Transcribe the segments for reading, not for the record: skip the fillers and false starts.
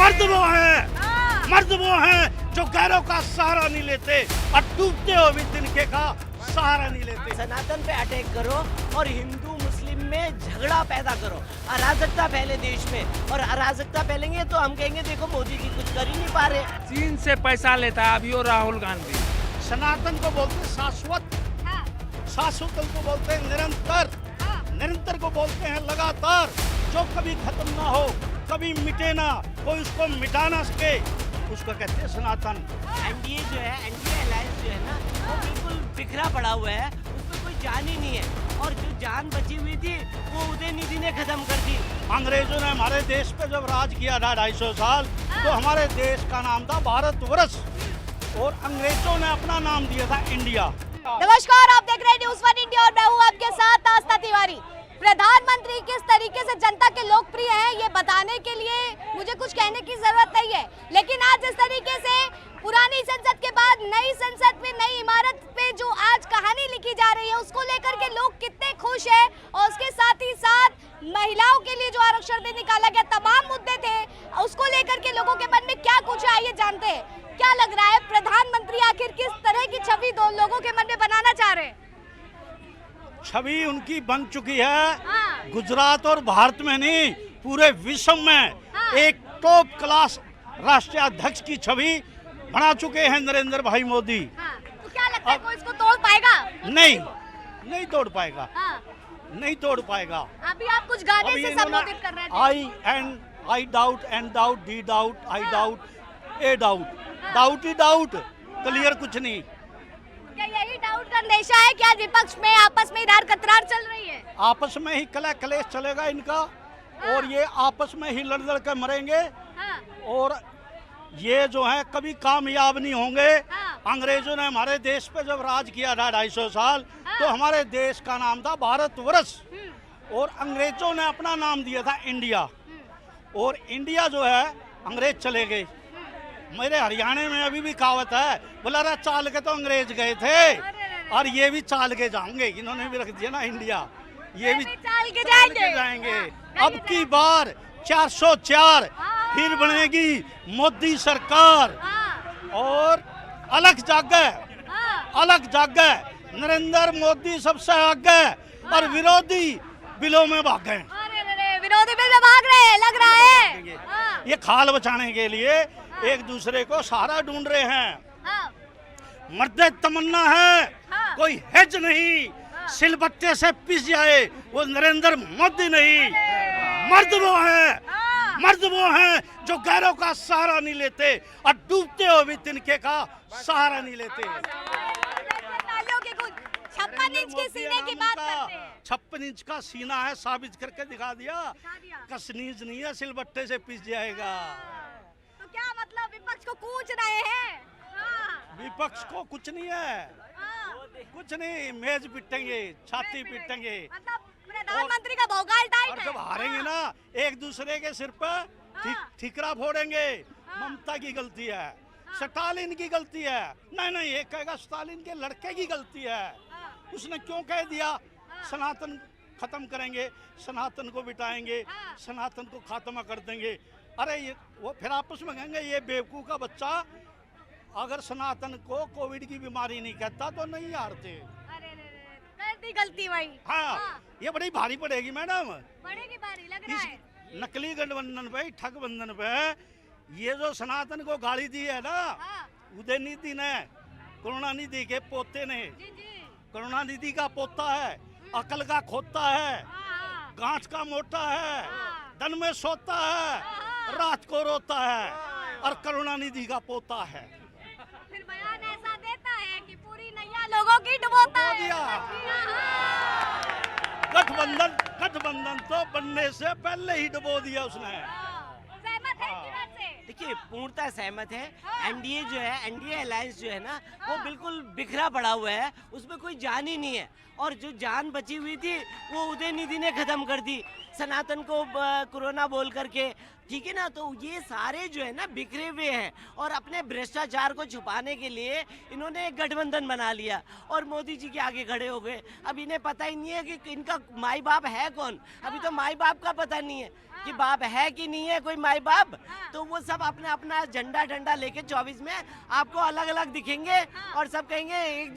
मर्द वो हैं जो गैरों का सहारा नहीं लेते और डूबते हुए भी तिनके का सहारा नहीं लेते। सनातन पे अटैक करो और हिंदू मुस्लिम में झगड़ा पैदा करो, अराजकता फैले देश में, और अराजकता फैलेंगे तो हम कहेंगे देखो मोदी जी कुछ कर ही नहीं पा रहे। चीन से पैसा लेता है अभी वो राहुल गांधी। सनातन को बोलते हैं शाश्वत, शाश्वत को बोलते हैं निरंतर, निरंतर को बोलते हैं लगातार, जो कभी खत्म ना हो, कभी मिटे ना, कोई उसको मिटा ना सके, उसको कहते हैं सनातन। एनडीए जो है, एनडीए अलायंस जो है ना, वो बिल्कुल बिखरा पड़ा हुआ है, उसमें कोई जान ही नहीं है, और जो जान बची हुई थी वो उदयनिधि ने खत्म कर दी। अंग्रेजों ने हमारे देश पे जब राज किया था 250 साल, तो हमारे देश का नाम था भारतवर्ष, और अंग्रेजों ने अपना नाम दिया था इंडिया। नमस्कार, आप देख रहे हैं न्यूज़ 1 इंडिया और मैं हूं आपके साथ आस्था तिवारी। प्रधानमंत्री किस तरीके से जनता के लोकप्रिय हैं, ये बताने के लिए मुझे कुछ कहने की जरूरत नहीं है, लेकिन आज जिस तरीके से पुरानी संसद के बाद नई संसद में, नई इमारत पे जो आज कहानी लिखी जा रही है, उसको लेकर के लोग कितने खुश हैं, और उसके साथ ही साथ महिलाओं के लिए जो आरक्षण में निकाला गया, तमाम मुद्दे थे, उसको लेकर के लोगों के मन में क्या कुछ है, आइए जानते हैं। क्या लग रहा है, प्रधानमंत्री आखिर किस तरह की छवि दो लोगों के मन में बनाना चाह रहे हैं? छवि उनकी बन चुकी है, गुजरात और भारत में नहीं, पूरे विश्व में एक टॉप क्लास राष्ट्रीय अध्यक्ष की छवि बना चुके हैं नरेंद्र भाई मोदी। तो क्या लगता है, कोई इसको तोड़ पाएगा? नहीं तोड़ पाएगा, नहीं तोड़ पाएगा। अभी आप कुछ गाने से संबोधित कर रहे थे। I doubt and doubt, D doubt, I doubt, a doubt, doubt he doubt, clear कुछ नहीं। क्या यही डाउट का अंदेशा है? क्या विपक्ष में आपस में इधर कतरार चल रही है? आपस में ही कलह कलेश चलेगा इनका, और ये आपस में ही लड़ लड़ कर मरेंगे, और ये जो है कभी कामयाब नहीं होंगे। अंग्रेजों ने हमारे देश पे जब राज किया था 250 साल, तो हमारे देश का नाम था भारतवर्ष, और अंग्रेजों ने अपना नाम दिया था इंडिया, और इंडिया जो है अंग्रेज चले गए। मेरे हरियाणा में अभी भी कहावत है, बोला रहा चाल के तो अंग्रेज गए थे, और ये भी चाल के जाएंगे, इन्होंने भी रख दिया ना इंडिया, ये भी चाल के जाएंगे। अब की बार 404 फिर बनेगी मोदी सरकार, और अलग जागे नरेंद्र मोदी सबसे आगे, और विरोधी बिलों में भाग गए। विरोधी बिल में भाग रहे हैं, लग रहा है। ये खाल बचाने के लिए एक दूसरे को सहारा ढूंढ रहे हैं। मर्द तमन्ना है, कोई हेज नहीं, सिलबट्टे से पिस जाए वो नरेंद्र मोदी नहीं। मर्द वो हैं जो गैरों का सहारा नहीं लेते और डूबते हुए भी तिनके का सहारा नहीं लेते। 56 इंच के सीने की बात करते हैं। 56 इंच का सीना है, साबित करके दिखा दिया। कसनीज नहीं है, सिलबट्टे से पिस जाएगा। तो क्या मतलब विपक्ष को कूच रहे हैं? विपक्ष को कुछ नहीं है, कुछ नहीं, मेज पिटेंगे, छाती पिटेंगे, मतलब प्रधानमंत्री का भौकाल टाइट और है। जब हारेंगे ना, एक दूसरे के सिर पर ठिकरा फोड़ेंगे। ममता की गलती है, स्टालिन की गलती है, नहीं ये कहेगा स्टालिन के लड़के की गलती है, उसने क्यों कह दिया सनातन खत्म करेंगे, सनातन को बिठाएंगे, सनातन को खात्मा कर देंगे। अरे ये वो फिर आपस में कहेंगे ये बेवकूफ का बच्चा अगर सनातन को कोविड की बीमारी नहीं कहता तो नहीं हारते। अरे गलती वही। हाँ, ये बड़ी भारी पड़ेगी मैडम, पड़ेगी भारी लग रहा है। नकली गठबंधन पे, ठग बंधन पे, ये जो सनातन को गाली दी है ना, उदयनिधि ने, करुणानिधि के पोते ने, करुणानिधि का पोता है, अकल का खोता है, गांठ का मोटा है, दिन में सोता है, रात को रोता है, और करुणानिधि का पोता है। फिर बयान ऐसा देता है कि पूरी नैया लोगों की डुबोता है। गठबंधन तो बनने से पहले ही डुबो दिया उसने। सहमत है इस बात से? देखिए, पूर्णतः सहमत है। एनडीए जो है, एनडीए अलायंस जो है ना, वो बिल्कुल बिखरा पड़ा हुआ है, उसमें कोई जान ही नहीं है, और जो जान बची हुई थी वो उदयनिधि ने खत्म कर दी। सनातन को कोरोना बोल करके, ठीक है ना। तो ये सारे जो है ना बिखरे हुए हैं और अपने भ्रष्टाचार को छुपाने के लिए इन्होंने एक गठबंधन बना लिया और मोदी जी के आगे खड़े हो गए। अब इन्हें पता ही नहीं है कि इनका माई बाप है कौन। अभी तो माई बाप का पता नहीं है कि बाप है कि नहीं है कोई माई बाप। तो वो सब अपना अपना झंडा डंडा लेके 24 में आपको अलग अलग दिखेंगे और सब कहेंगे एक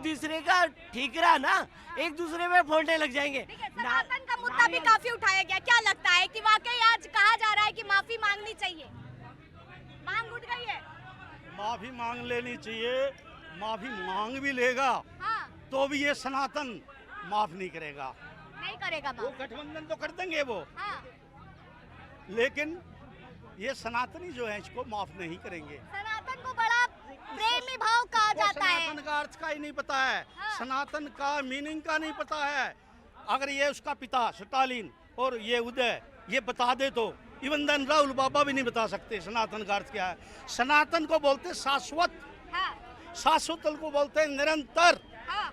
दूसरे का ठीकरा ना एक दूसरे में फोड़ने लग जाएंगे। सनातन का मुद्दा भी काफी उठाया गया, क्या लगता है कि वाकई आज कहा जा रहा है कि माफी मांगनी चाहिए, मांग उठ गई है? माफी मांग लेनी चाहिए, माफी मांग भी लेगा तो भी ये सनातन माफ नहीं करेगा, नहीं करेगा वो गठबंधन तो कर देंगे वो, लेकिन ये सनातनी जो है इसको माफ नहीं करेंगे। सनातन को बड़ा प्रेमी भाव कहा जाता है। सनातन का अर्थ का ही नहीं पता है, सनातन का मीनिंग का नहीं पता है। अगर ये उसका पिता स्टालिन और ये उदय ये बता दे तो इवन देन राहुल बाबा भी नहीं बता सकते सनातन का अर्थ क्या है। सनातन को बोलते शाश्वत, शाश्वत को बोलते हैं निरंतर,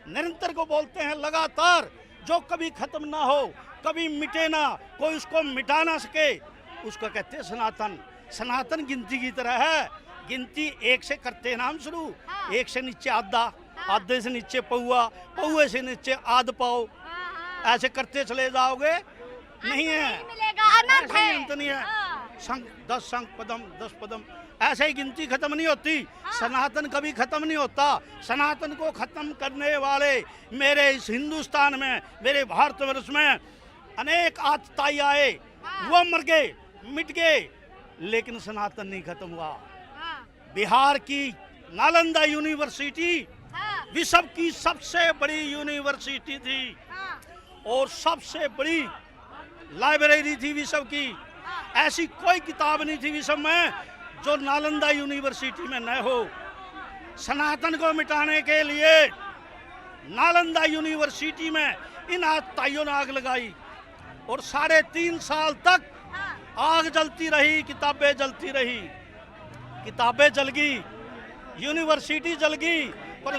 निरंतर को बोलते हैं लगातार, जो कभी खत्म ना हो, कभी मिटे ना, कोई उसको मिटा ना सके, उसको कहते हैं सनातन। सनातन गिनती की तरह है, गिनती एक से करते नाम शुरू, एक से नीचे आधा, आधे से नीचे पौआ, पौए से नीचे आध पाओ, ऐसे करते चले जाओगे, नहीं है, अनंत है। अंत नहीं है। संख 10 संख पदम 10 पदम, ऐसे ही गिनती खत्म नहीं होती। सनातन कभी खत्म नहीं होता। सनातन को खत्म करने वाले मेरे इस हिंदुस्तान में, मेरे भारतवर्ष में अनेक आतताई आए, वो मर गए, मिट गए, लेकिन सनातन नहीं खत्म हुआ। बिहार की नालंदा यूनिवर्सिटी विश्व की सबसे बड़ी यूनिवर्सिटी थी और सबसे बड़ी लाइब्रेरी थी विश्व की। ऐसी कोई किताब नहीं थी विश्व में जो नालंदा यूनिवर्सिटी में न हो। सनातन को मिटाने के लिए नालंदा यूनिवर्सिटी में इन आतताइयों ने आग लगाई और 3.5 साल तक आग जलती रही, किताबें जलती रही, किताबें जल गई, यूनिवर्सिटी जल गई, पर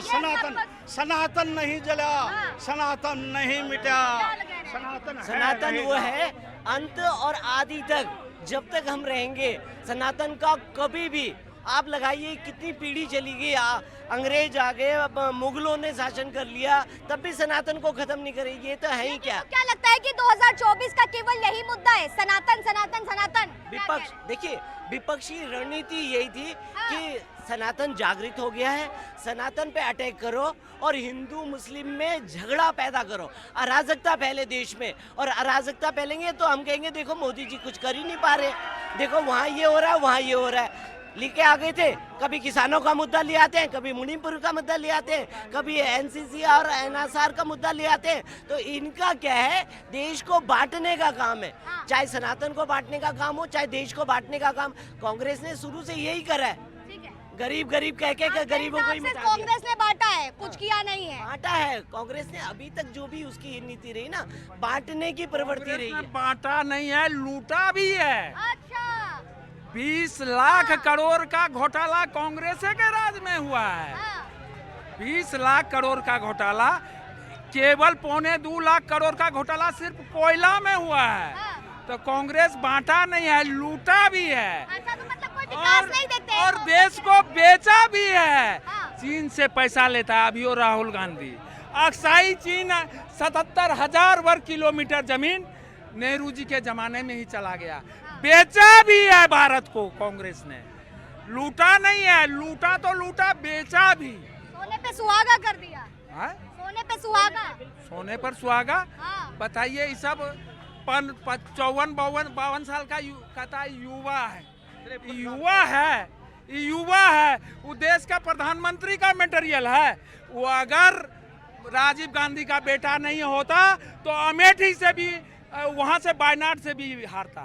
सनातन नहीं जला, सनातन नहीं मिटा। सनातन वो है अंत और आदि तक, जब तक हम रहेंगे सनातन का कभी भी, आप लगाइए कितनी पीढ़ी चली गई, अंग्रेज आ गए, अब मुगलों ने शासन कर लिया, तब भी सनातन को खत्म नहीं करेगी। ये तो है ही क्या। क्या लगता है कि 2024 का केवल यही मुद्दा है, सनातन सनातन सनातन? विपक्ष, देखिए विपक्षी रणनीति यही थी कि सनातन जागृत हो गया है, सनातन पे अटैक करो और हिंदू मुस्लिम में झगड़ा पैदा करो, अराजकता फैले देश में, और अराजकता फैलेंगे तो हम कहेंगे देखो मोदी जी कुछ कर ही नहीं पा रहे, देखो वहाँ ये हो रहा है, वहाँ ये हो रहा है। लेके आ गए थे, कभी किसानों का मुद्दा ले आते हैं, कभी मणिपुर का मुद्दा ले आते हैं, कभी एनसीसी और एनएसआर का मुद्दा ले आते हैं। तो इनका क्या है, देश को बांटने का काम है, चाहे सनातन को बांटने का काम हो, चाहे देश को बांटने का काम। कांग्रेस ने शुरू से यही करा है, गरीब गरीब कह के गरीबों को ही मिटा दिया। कांग्रेस ने बांटा है, कुछ किया नहीं है। बांटा है कांग्रेस ने, अभी तक जो भी उसकी नीति रही ना, बांटने की प्रवृत्ति रही है। बांटा नहीं है, लूटा भी है। अच्छा, 20 लाख करोड़ का घोटाला कांग्रेस के राज में हुआ है। 20 लाख करोड़ का घोटाला, केवल 2.25 लाख करोड़ का घोटाला सिर्फ कोयला में हुआ है। तो कांग्रेस बांटा नहीं है, लूटा भी है। अच्छा, तो मतलब कोई विकास नहीं देखते हैं और देश को बेचा भी है। चीन से पैसा लेता है अभी राहुल गांधी। अक्साई चीन 77,000 वर्ग किलोमीटर जमीन नेहरू जी के जमाने में ही चला गया, बेचा भी है भारत को कांग्रेस ने, लूटा नहीं है। लूटा तो लूटा, बेचा भी। सोने पे सुहागा कर दिया। सोने पे सुहागा, सोने पर सुहागा। बताइए, ये सब 54-52 साल का कहता युवा है, युवा है, वो देश का प्रधानमंत्री का मटेरियल है। वो अगर राजीव गांधी का बेटा नहीं होता तो अमेठी से भी, वहां से वायनाड से भी हारता।